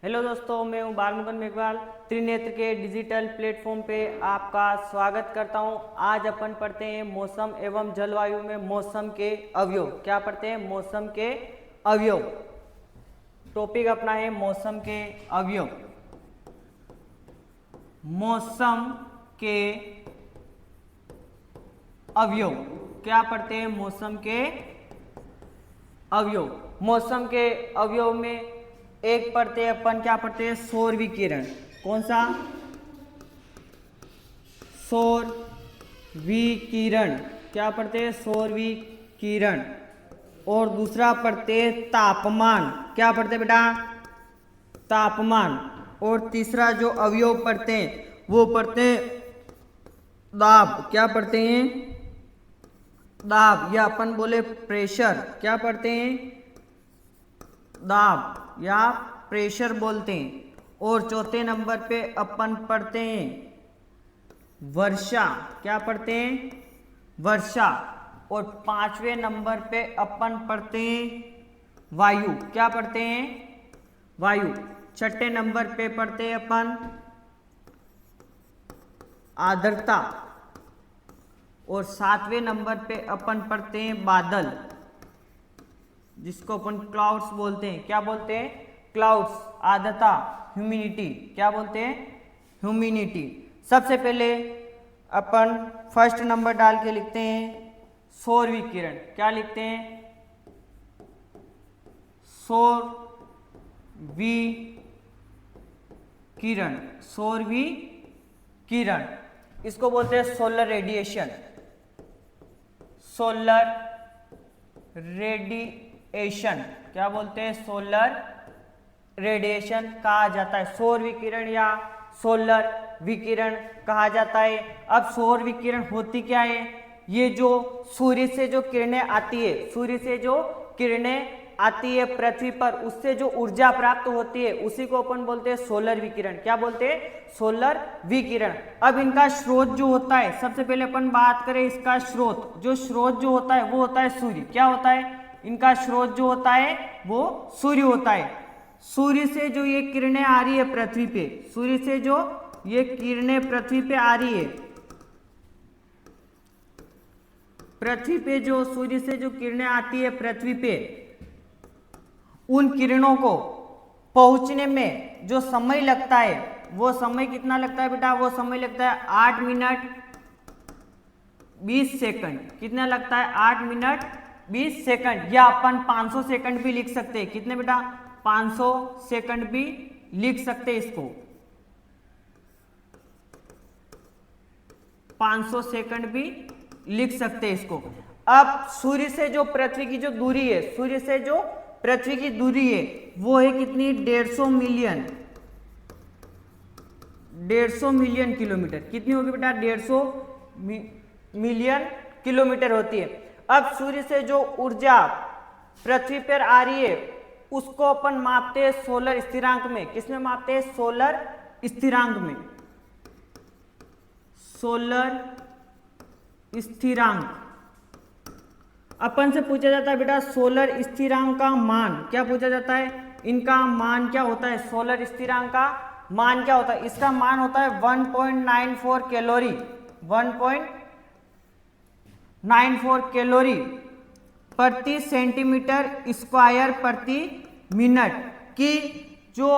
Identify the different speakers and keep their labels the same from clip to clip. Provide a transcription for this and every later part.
Speaker 1: Hello दोस्तों, मैं हूं बालमुकुंद मेघवाल। त्रिनेत्र के डिजिटल प्लेटफॉर्म पे आपका स्वागत करता हूं। आज अपन पढ़ते हैं मौसम एवं जलवायु में मौसम के अवयव। क्या पढ़ते हैं? मौसम के अवयव। टॉपिक अपना है मौसम के अवयव। मौसम के अवयव क्या पढ़ते हैं? मौसम के अवयव। मौसम के अवयव में एक पढ़ते हैं अपन, क्या पढ़ते हैं? सौर विकिरण। कौन सा? सौर विकिरण। क्या पढ़ते हैं? सौर विकिरण। और दूसरा पढ़ते हैं तापमान। क्या पढ़ते हैं बेटा? तापमान। और तीसरा जो अवयव पढ़ते हैं वो पढ़ते हैं दाब। क्या पढ़ते हैं? दाब, या अपन बोले प्रेशर। क्या पढ़ते हैं? दाब या प्रेशर बोलते हैं। और चौथे नंबर पे अपन पढ़ते हैं वर्षा। क्या पढ़ते हैं? वर्षा। और पांचवें नंबर पे अपन पढ़ते हैं वायु। क्या पढ़ते हैं? वायु। छठे नंबर पे पढ़ते हैं अपन आर्द्रता। और सातवें नंबर पे अपन पढ़ते हैं बादल, जिसको अपन क्लाउड्स बोलते हैं। क्या बोलते हैं? क्लाउड्स। आर्द्रता, ह्यूमिडिटी। क्या बोलते हैं? ह्यूमिडिटी। सबसे पहले अपन फर्स्ट नंबर डाल के लिखते हैं सौर विकिरण। क्या लिखते हैं? सौर विकिरण। सौर विकिरण, इसको बोलते हैं सोलर रेडिएशन। Solar radiation. क्या बोलते हैं? सोलर रेडिएशन कहा जाता है। सौर विकिरण या सोलर विकिरण कहा जाता है। अब सौर विकिरण होती क्या है? ये जो सूर्य से जो किरणें आती है, सूर्य से जो किरणें आती है पृथ्वी पर, उससे जो ऊर्जा प्राप्त होती है उसी को अपन बोलते हैं सोलर विकिरण। क्या बोलते हैं? सोलर विकिरण। अब इनका स्रोत जो होता है, सबसे पहले अपन बात करें इसका स्रोत। जो स्रोत जो होता है वो होता है सूर्य। क्या होता है? इनका स्रोत जो होता है वो सूर्य होता है। सूर्य से जो ये किरणें आ रही है पृथ्वी पे, सूर्य से जो ये किरणें पृथ्वी पे आ रही है, पृथ्वी पे जो सूर्य से जो किरणें आती है पृथ्वी पे, उन किरणों को पहुंचने में जो समय लगता है वो समय कितना लगता है बेटा? वो समय लगता है 8 मिनट 20 सेकंड। कितना लगता है? 8 मिनट 20 सेकंड। या अपन 500 सेकंड भी लिख सकते हैं। कितने बेटा? 500 सेकंड भी लिख सकते हैं इसको। 500 सेकंड भी लिख सकते हैं इसको। अब सूर्य से जो पृथ्वी की जो दूरी है, सूर्य से जो पृथ्वी की दूरी है वो है कितनी? 150 मिलियन। 150 million kilometre. कितनी होगी बेटा? 150 मिलियन किलोमीटर होती है। अब सूर्य से जो ऊर्जा पृथ्वी पर आ रही है उसको अपन मापते हैं सोलर स्थिरांक में। किसमें मापते हैं? सोलर स्थिरांक में। सोलर स्थिरांक। अपन से पूछा जाता है बेटा सोलर स्थिरांक का मान। क्या पूछा जाता है? इनका मान क्या होता है? सोलर स्थिरांक का मान क्या होता है? इसका मान होता है 1.94 कैलोरी। 1.94 कैलोरी प्रति सेंटीमीटर स्क्वायर प्रति मिनट की। जो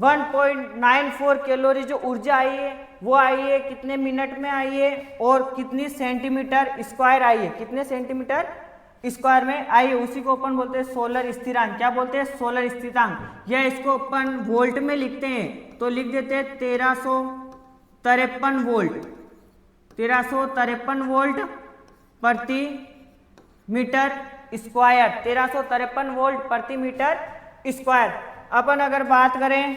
Speaker 1: 1.94 कैलोरी जो ऊर्जा आई है वो आई है कितने मिनट में आई है, और कितनी सेंटीमीटर स्क्वायर आई है, कितने सेंटीमीटर स्क्वायर में आई है, उसी को अपन बोलते हैं सोलर स्थिरांक। क्या बोलते हैं? सोलर स्थिरांक। या इसको अपन वोल्ट में लिखते हैं तो लिख देते हैं 1353 वोल्ट। 1353 वोल्ट प्रति मीटर स्क्वायर। 1353 वोल्ट प्रति मीटर स्क्वायर। अपन अगर बात करें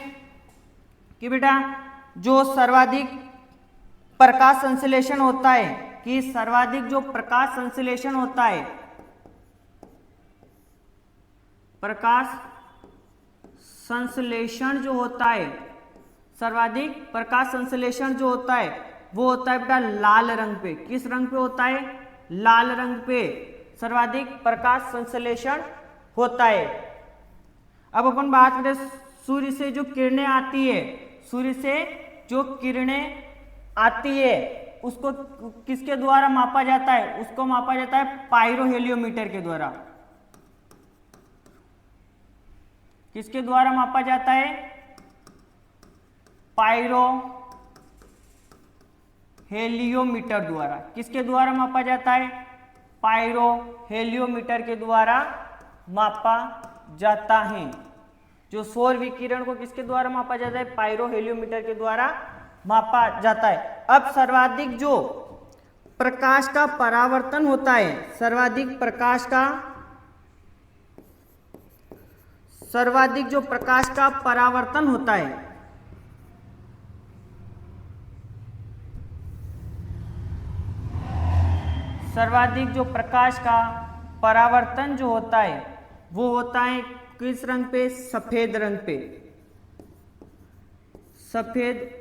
Speaker 1: कि बेटा जो सर्वाधिक प्रकाश संश्लेषण होता है, कि सर्वाधिक जो प्रकाश संश्लेषण होता है, प्रकाश संश्लेषण जो होता है, सर्वाधिक प्रकाश संश्लेषण जो होता है वो होता है बेटा लाल रंग पे। किस रंग पे होता है? लाल रंग पे सर्वाधिक प्रकाश संश्लेषण होता है। अब अपन बात करें सूर्य से जो किरणें आती है, सूर्य से जो किरणें आती है उसको किसके द्वारा मापा जाता है? उसको मापा जाता है पायरोहेलियोमीटर के द्वारा। किसके द्वारा मापा जाता है? पायरोहेलियोमीटर द्वारा। किसके द्वारा मापा जाता है? पायरोहेलियोमीटर के द्वारा मापा जाता है। जो सौर विकिरण को किसके द्वारा मापा जाता है? पायरोहेलियोमीटर के द्वारा मापा जाता है। अब सर्वाधिक जो प्रकाश का परावर्तन होता है, सर्वाधिक जो प्रकाश का परावर्तन होता है, सर्वाधिक जो प्रकाश का परावर्तन जो होता है वो होता है किस रंग पे? सफेद रंग पे। सफेद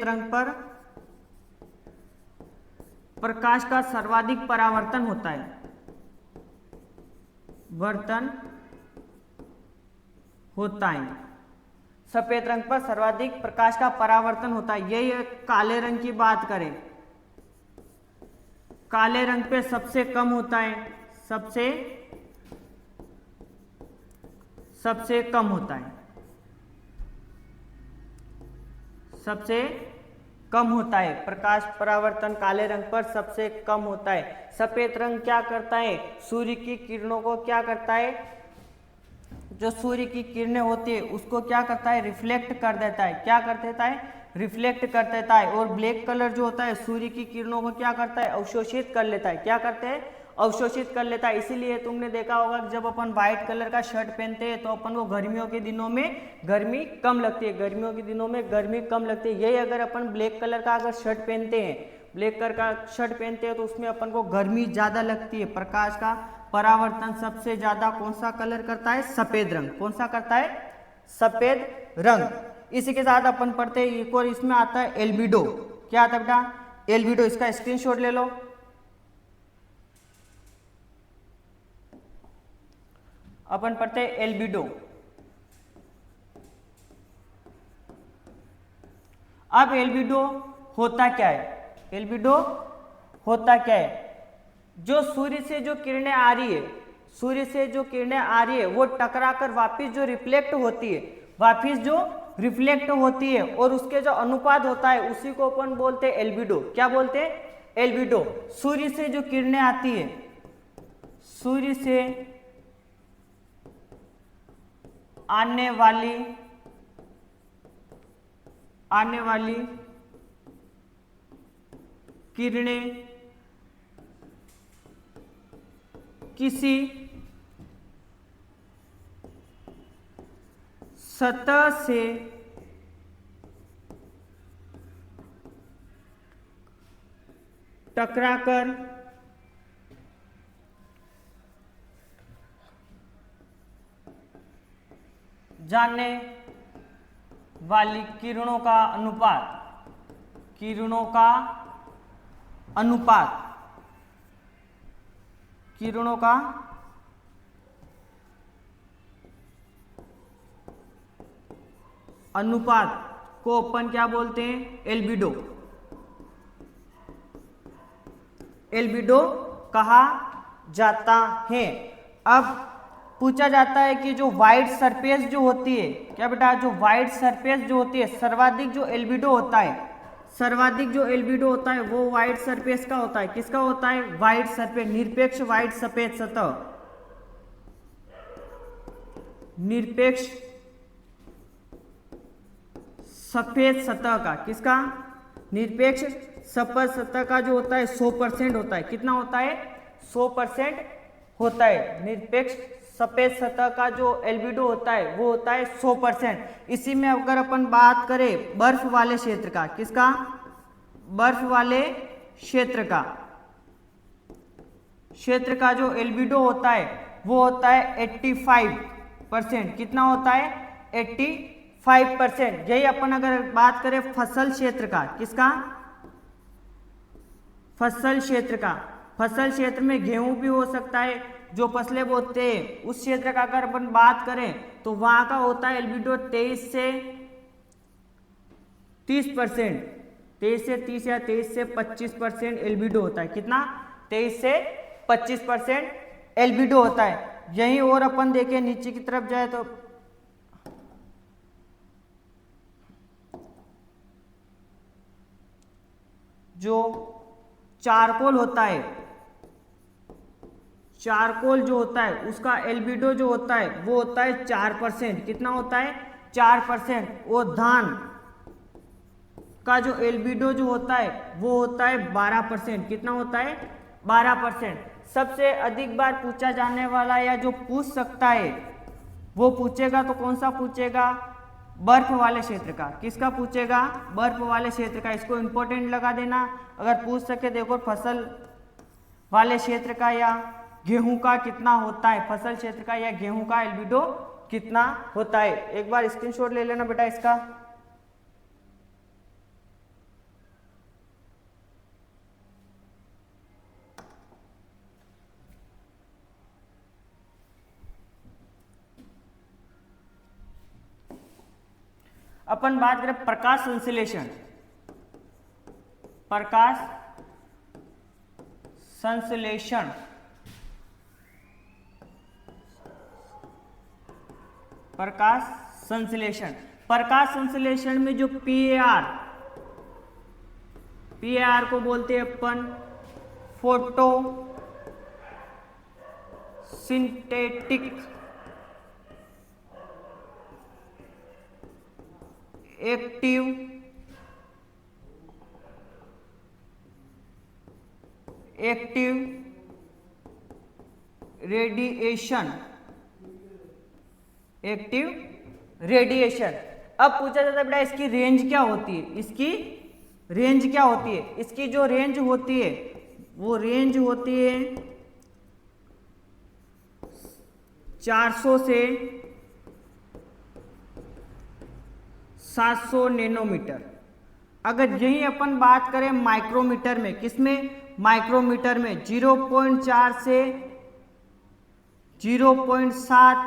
Speaker 1: रंग पर प्रकाश का सर्वाधिक परावर्तन होता है, सफेद रंग पर सर्वाधिक प्रकाश का परावर्तन होता है। यही काले रंग की बात करें, काले रंग पे सबसे कम होता है, सबसे कम होता है, सबसे कम होता है प्रकाश परावर्तन काले रंग पर सबसे कम होता है। सफेद रंग क्या करता है? सूर्य की किरणों को क्या करता है? जो सूर्य की किरणें होती है उसको क्या करता है? रिफ्लेक्ट कर देता है। क्या कर देता है? रिफ्लेक्ट कर देता है। और ब्लैक कलर जो होता है सूर्य की किरणों को क्या करता है? अवशोषित कर लेता है। क्या करते हैं? अवशोषित कर लेता है। इसीलिए तुमने देखा होगा कि जब अपन व्हाइट कलर का शर्ट पहनते हैं तो अपन को गर्मियों के दिनों में गर्मी कम लगती है, गर्मियों के दिनों में गर्मी कम लगती है। यही अगर अपन ब्लैक कलर का अगर शर्ट पहनते हैं, ब्लैक कलर का शर्ट पहनते हैं तो उसमें अपन को गर्मी ज़्यादा लगती है। प्रकाश का परावर्तन सबसे ज़्यादा कौन सा कलर करता है? सफ़ेद रंग। कौन सा करता है? सफ़ेद रंग। इसी के साथ अपन पढ़ते हैं एक और इसमें आता है एल्बिडो। क्या आता है बेटा? एल्बिडो। इसका स्क्रीनशॉट ले लो। अपन पढ़ते हैं एल्बिडो। अब एल्बिडो होता क्या है? एल्बिडो होता क्या है? जो सूर्य से जो किरणें आ रही है, सूर्य से जो किरणें आ रही है वो टकराकर वापस जो रिफ्लेक्ट होती है, वापस जो रिफ्लेक्ट होती है और उसके जो अनुपात होता है उसी को अपन बोलते हैं एल्बिडो। क्या बोलते हैं? एल्बिडो। सूर्य से जो किरणें आती है, सूर्य से आने वाली किरणें किसी सतह से टकराकर जाने वाली किरणों का अनुपात को अपन क्या बोलते हैं? एल्बिडो। एल्बिडो कहा जाता है। अब पूछा जाता है कि जो व्हाइट सरफेस जो होती है, क्या बेटा? जो व्हाइट सरफेस जो होती है, सर्वाधिक जो एल्बिडो होता है, सर्वाधिक जो एल्बिडो होता है वो व्हाइट सरफेस का होता है। किसका होता है? व्हाइट सरफेस, निरपेक्ष व्हाइट सफेद सतह, निरपेक्ष सफेद सतह का। किसका? निरपेक्ष सफेद सतह का जो होता है 100% होता है। कितना होता है? 100% होता है। निरपेक्ष सफेद सतह का जो एल्बिडो होता है वो होता है 100%। इसी में अगर अपन बात करें बर्फ वाले क्षेत्र का, किसका? बर्फ वाले क्षेत्र का जो एल्बिडो होता है वो होता है 85%। कितना होता है? 85%। यही अपन अगर बात करें फसल क्षेत्र का, किसका? फसल क्षेत्र का, फसल क्षेत्र में गेहूं भी हो सकता है, जो फसलें बोते हैं उस क्षेत्र का अगर अपन बात करें तो वहां का होता है एल्बिडो 23 से 30%, 23 से 30 या 23 से 25% एल्बिडो होता है। कितना? 23 से 25% एल्बिडो होता है। यहीं और अपन देखें नीचे की तरफ जाए तो जो चारकोल होता है, चारकोल जो होता है उसका एल्बिडो जो होता है वो होता है 4%। कितना होता है? 4%। और धान का जो एल्बिडो जो होता है वो होता है 12%। कितना होता है? 12%। सबसे अधिक बार पूछा जाने वाला या जो पूछ सकता है वो पूछेगा तो कौन सा पूछेगा? बर्फ वाले क्षेत्र का। किसका पूछेगा? बर्फ वाले क्षेत्र का। इसको इंपॉर्टेंट लगा देना। अगर पूछ सके देखो फसल वाले क्षेत्र का या गेहूं का कितना होता है, फसल क्षेत्र का या गेहूं का एल्बिडो कितना होता है। एक बार स्क्रीनशॉट ले लेना बेटा इसका। अपन बात करें प्रकाश संश्लेषण, प्रकाश संश्लेषण, प्रकाश संश्लेषण, प्रकाश संश्लेषण में जो पीएआर को बोलते हैं अपन photosynthetic active radiation, active radiation. अब पूछा जाता है बेटा इसकी रेंज क्या होती है, इसकी रेंज क्या होती है। इसकी जो रेंज होती है वो रेंज होती है 400 से 700 नैनोमीटर। अगर यही अपन बात करें माइक्रोमीटर में, किसमें? माइक्रोमीटर में 0.4 से 0.7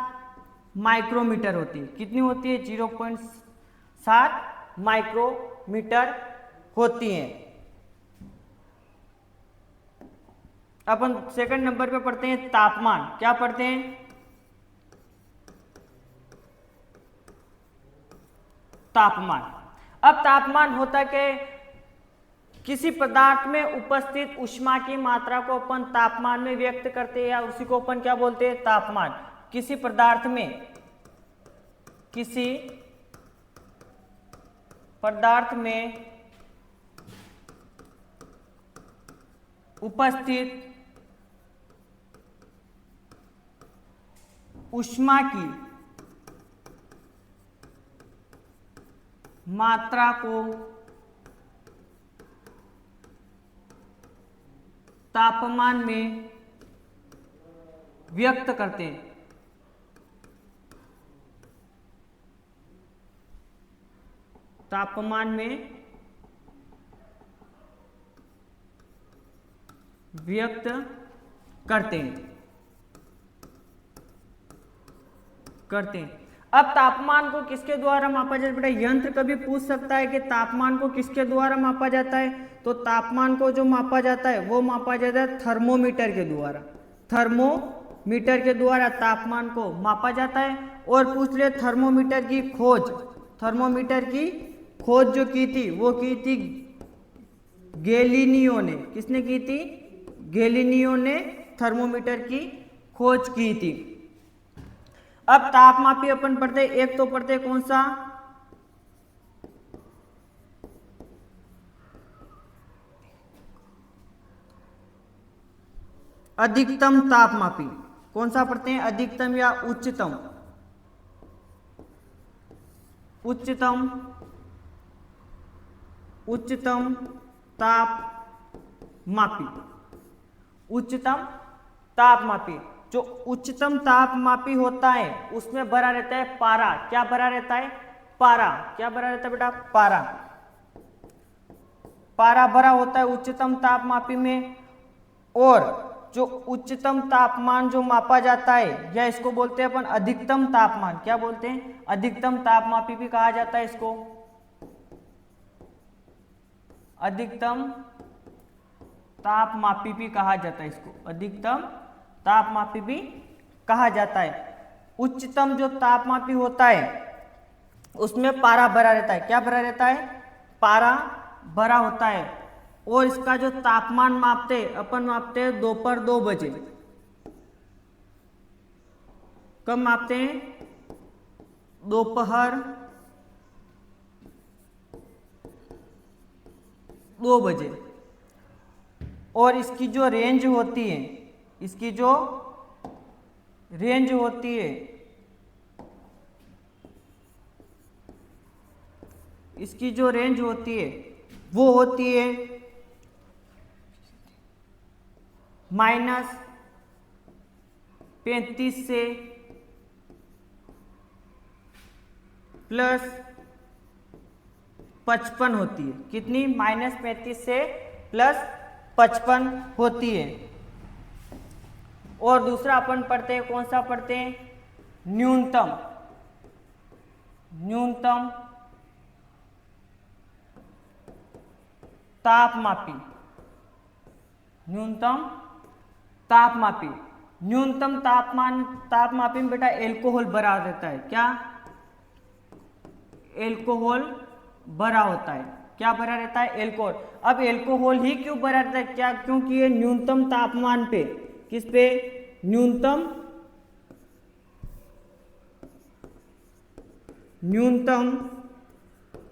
Speaker 1: माइक्रोमीटर होती है। कितनी होती है? 0.7 माइक्रोमीटर होती है। अपन सेकंड नंबर पे पढ़ते हैं तापमान। क्या पढ़ते हैं? तापमान। अब तापमान होता कि किसी पदार्थ में उपस्थित ऊष्मा की मात्रा को अपन तापमान में व्यक्त करते हैं या उसी को अपन क्या बोलते हैं? तापमान। किसी पदार्थ में उपस्थित ऊष्मा की मात्रा को तापमान में व्यक्त करते हैं। तापमान में व्यक्त करते हैं। अब तापमान को किसके द्वारा मापा जाता है बेटा? यंत्र कभी पूछ सकता है कि तापमान को किसके द्वारा मापा जाता है, तो तापमान को जो मापा जाता है वो मापा जाता है थर्मोमीटर के द्वारा। थर्मोमीटर के द्वारा तापमान को मापा जाता है। और पूछ ले थर्मोमीटर की खोज जो की थी वो की थी गैलीलियो ने। किसने की थी? गैलीलियो ने थर्मोमीटर की खोज की थी। अब तापमापी अपन पढ़ते, एक तो पढ़ते कौन सा? अधिकतम तापमापी। कौन सा पढ़ते हैं? अधिकतम या उच्चतम? उच्चतम तापमापी। उच्चतम तापमापी। जो उच्चतम तापमापी होता है उसमें भरा रहता है पारा। क्या भरा रहता है? पारा। क्या भरा रहता है बेटा? पारा। पारा भरा होता है उच्चतम तापमापी में। और जो उच्चतम तापमान जो मापा जाता है, या इसको बोलते हैं अपन अधिकतम तापमान, क्या बोलते हैं, अधिकतम तापमापी भी कहा जाता है इसको, अधिकतम तापमापी भी कहा जाता है इसको, अधिकतम तापमापी भी कहा जाता है। उच्चतम जो तापमापी होता है उसमें पारा भरा रहता है, क्या भरा रहता है, पारा भरा होता है। और इसका जो तापमान मापते अपन मापते हैं दोपहर 2 बजे, कब मापते हैं, दोपहर 2 बजे। और इसकी जो रेंज होती है, इसकी जो रेंज होती है, इसकी जो रेंज होती है वो होती है -35 से +55 होती है। कितनी, -35 से +55 होती है। और दूसरा अपन पढ़ते हैं, कौन सा पढ़ते हैं, न्यूनतम, न्यूनतम तापमापी, न्यूनतम तापमापी। न्यूनतम तापमापी में बेटा एल्कोहल भरा रहता है, क्या, एल्कोहल भरा होता है, क्या भरा रहता है, एल्कोहल। अब एल्कोहल ही क्यों भरा रहता है, क्या, क्योंकि ये न्यूनतम तापमान पे, किस पे, न्यूनतम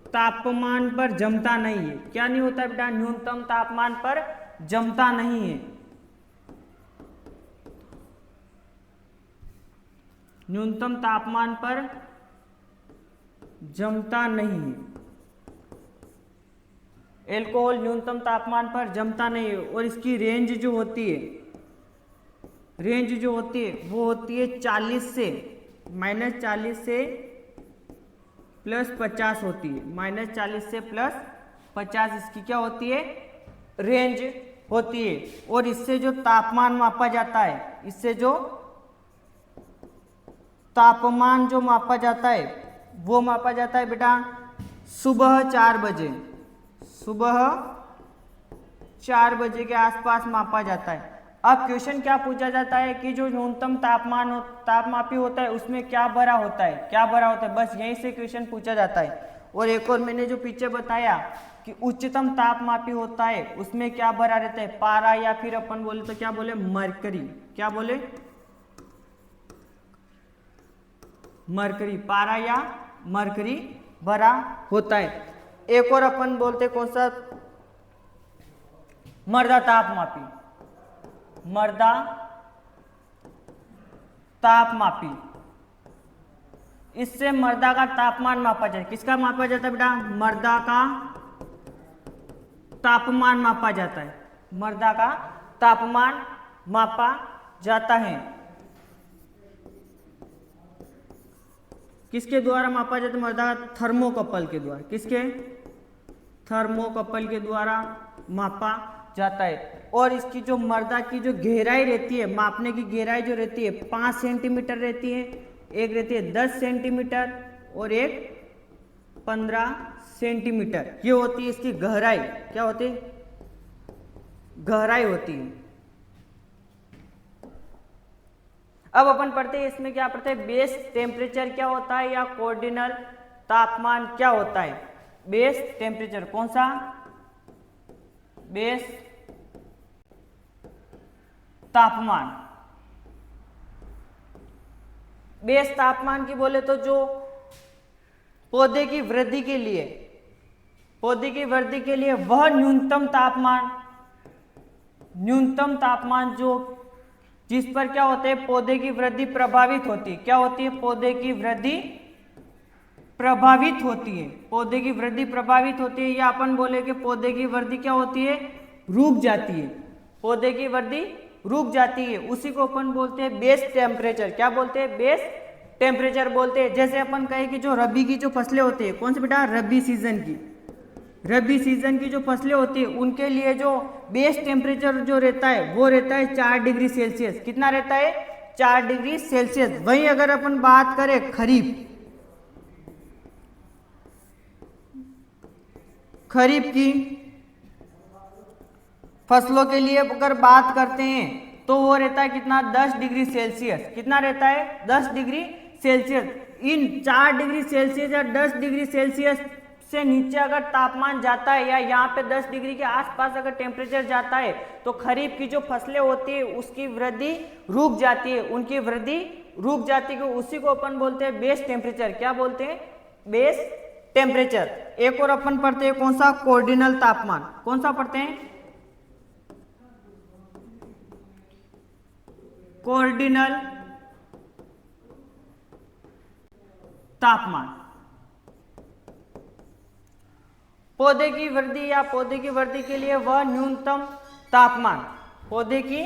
Speaker 1: तापमान पर जमता नहीं है। क्या नहीं होता है बेटा, न्यूनतम तापमान पर जमता नहीं है, न्यूनतम तापमान पर जमता नहीं है, एल्कोहल न्यूनतम तापमान पर जमता नहीं है। और इसकी रेंज जो होती है, रेंज जो होती है वो होती है 40 से -40 से +50 होती है, -40 से +50 इसकी क्या होती है, रेंज होती है। और इससे जो तापमान मापा जाता है, इससे जो तापमान जो मापा जाता है वो मापा जाता है बेटा सुबह 4 बजे, सुबह 4 बजे के आसपास मापा जाता है। अब क्वेश्चन क्या पूछा जाता है कि जो न्यूनतम तापमापी होता है उसमें क्या भरा होता है, क्या भरा होता है, बस यहीं से क्वेश्चन पूछा जाता है। और एक और मैंने जो पीछे बताया कि उच्चतम तापमापी होता है उसमें क्या भरा रहता है, पारा, या फिर अपन बोले तो क्या बोले, मरकरी, क्या बोले, मरकरी, पारा या मरकरी भरा होता है। एक और अपन बोलते कौन सा, मर्दा तापमापी, मर्दा तापमापी। इससे मर्दा का तापमान मापा जाता है, किसका मापा जाता है बेटा, मर्दा का तापमान मापा जाता है, मर्दा का तापमान मापा जाता है। किसके द्वारा मापा जाता है, मर्दा का थर्मोकपल के द्वारा, किसके, थर्मोकपल के द्वारा मापा जाता है। और इसकी जो मर्दा की जो गहराई रहती है, मापने की गहराई जो रहती है 5 सेंटीमीटर रहती है, एक रहती है 10 सेंटीमीटर और एक 15 सेंटीमीटर, ये होती है इसकी गहराई, क्या होती है, गहराई होती है। अब अपन पढ़ते हैं इसमें क्या पढ़ते हैं, बेस टेम्परेचर क्या होता है या कोऑर्डिनल तापमान क्या होता है। बेस टेम्परेचर कौन सा, बेस तापमान, बेस तापमान की बोले तो जो पौधे की वृद्धि के लिए, पौधे की वृद्धि के लिए वह न्यूनतम तापमान, न्यूनतम तापमान जो जिस पर क्या होते हैं पौधे की वृद्धि प्रभावित होती है, क्या होती है, पौधे की वृद्धि प्रभावित होती है, पौधे की वृद्धि प्रभावित होती है, या अपन बोले कि पौधे की वृद्धि क्या होती है, रुक जाती है, पौधे की वृद्धि रुक जाती है, उसी को अपन बोलते हैं बेस टेम्परेचर, क्या बोलते हैं, बेस टेम्परेचर बोलते हैं। जैसे अपन कहे कि जो रबी की जो फसलें होती है, कौन सी बेटा, रबी सीजन की, रबी सीजन की जो फसलें होती है उनके लिए जो बेस टेम्परेचर जो रहता है वो रहता है 4 डिग्री सेल्सियस। कितना रहता है? 4 डिग्री सेल्सियस। वहीं अगर अपन बात करें खरीफ की फसलों के लिए अगर बात करते हैं तो वो रहता है कितना? 10 डिग्री सेल्सियस। कितना रहता है? 10 डिग्री सेल्सियस। इन 4 डिग्री सेल्सियस या 10 डिग्री सेल्सियस से नीचे अगर तापमान जाता है या यहाँ पे 10 डिग्री के आसपास अगर टेम्परेचर जाता है तो खरीफ की जो फसलें होती है उसकी वृद्धि रुक जाती है, उनकी वृद्धि रुक जाती है। उसी को अपन बोलते हैं बेस टेम्परेचर। क्या बोलते हैं? Base temperature. एक और अपन पढ़ते हैं कौन सा? कोऑर्डिनल तापमान। कौन सा पढ़ते हैं? कोऑर्डिनल तापमान। पौधे की वृद्धि या पौधे की वृद्धि के लिए वह न्यूनतम तापमान, पौधे की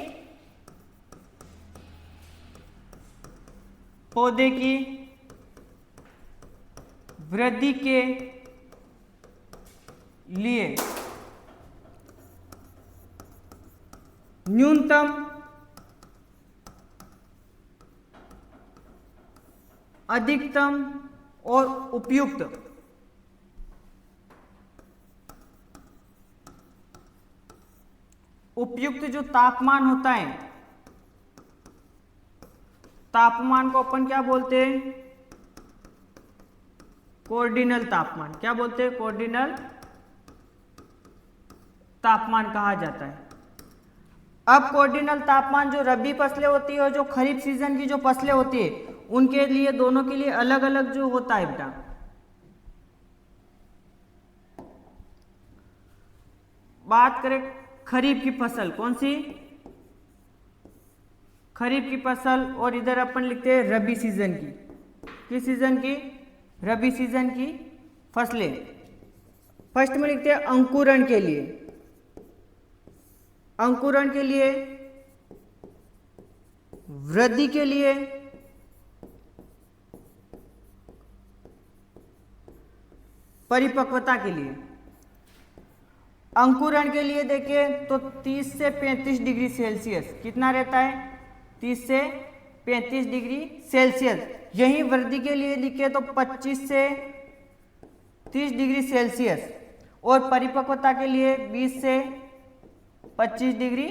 Speaker 1: वृद्धि के लिए न्यूनतम, अधिकतम और उपयुक्त जो तापमान होता है, तापमान को अपन क्या बोलते हैं? कोऑर्डिनल तापमान। क्या बोलते हैं? कोऑर्डिनल तापमान कहा जाता है। अब कोऑर्डिनल तापमान जो रबी फसलें होती है और जो खरीफ सीजन की जो फसलें होती है उनके लिए, दोनों के लिए अलग अलग जो होता है बेटा। बात करें खरीफ की फसल, कौन सी? खरीफ की फसल। और इधर अपन लिखते हैं रबी सीजन की। किस सीजन की? रबी सीजन की फसलें। फर्स्ट में लिखते हैं अंकुरण के लिए। अंकुरण के लिए, वृद्धि के लिए, परिपक्वता के लिए। अंकुरण के लिए देखें तो 30 से 35 डिग्री सेल्सियस। कितना रहता है? 30 से 35 डिग्री सेल्सियस। यहीं वृद्धि के लिए लिखे तो 25 से 30 डिग्री सेल्सियस। और परिपक्वता के लिए 20 से 25 डिग्री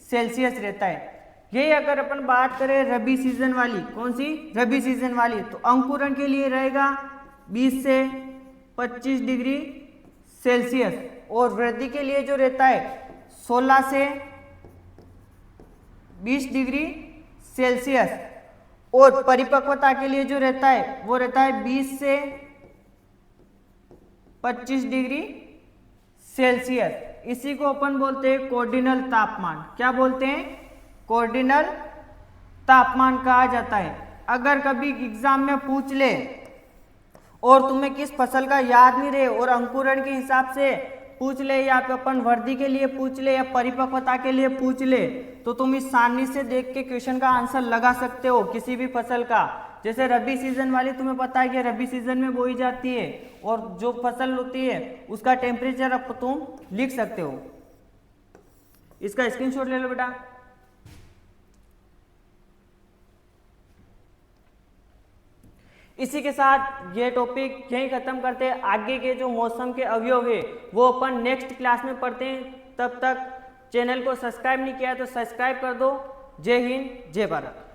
Speaker 1: सेल्सियस रहता है। यही अगर अपन बात करें रबी सीजन वाली, कौन सी? रबी सीजन वाली, तो अंकुरण के लिए रहेगा 20 से 25 डिग्री सेल्सियस। और वृद्धि के लिए जो रहता है 16 से 20 डिग्री सेल्सियस। और परिपक्वता के लिए जो रहता है वो रहता है 20 से 25 डिग्री सेल्सियस। इसी को अपन बोलते हैं कोऑर्डिनल तापमान। क्या बोलते हैं? कोऑर्डिनल तापमान कहा जाता है। अगर कभी एग्जाम में पूछ ले और तुम्हें किस फसल का याद नहीं रहे और अंकुरण के हिसाब से पूछ ले या फिर अपन वृद्धि के लिए पूछ ले या परिपक्वता के लिए पूछ ले तो तुम इस सारणी से देख के क्वेश्चन का आंसर लगा सकते हो किसी भी फसल का। जैसे रबी सीजन वाली तुम्हें पता है कि रबी सीजन में बोई जाती है और जो फसल होती है उसका टेम्परेचर अब तुम लिख सकते हो। इसका स्क्रीनशॉट ले लो बेटा। इसी के साथ ये टॉपिक यहीं खत्म करते हैं। आगे के जो मौसम के अवयव है वो अपन नेक्स्ट क्लास में पढ़ते हैं। तब तक चैनल को सब्सक्राइब नहीं किया तो सब्सक्राइब कर दो। जय हिंद, जय भारत।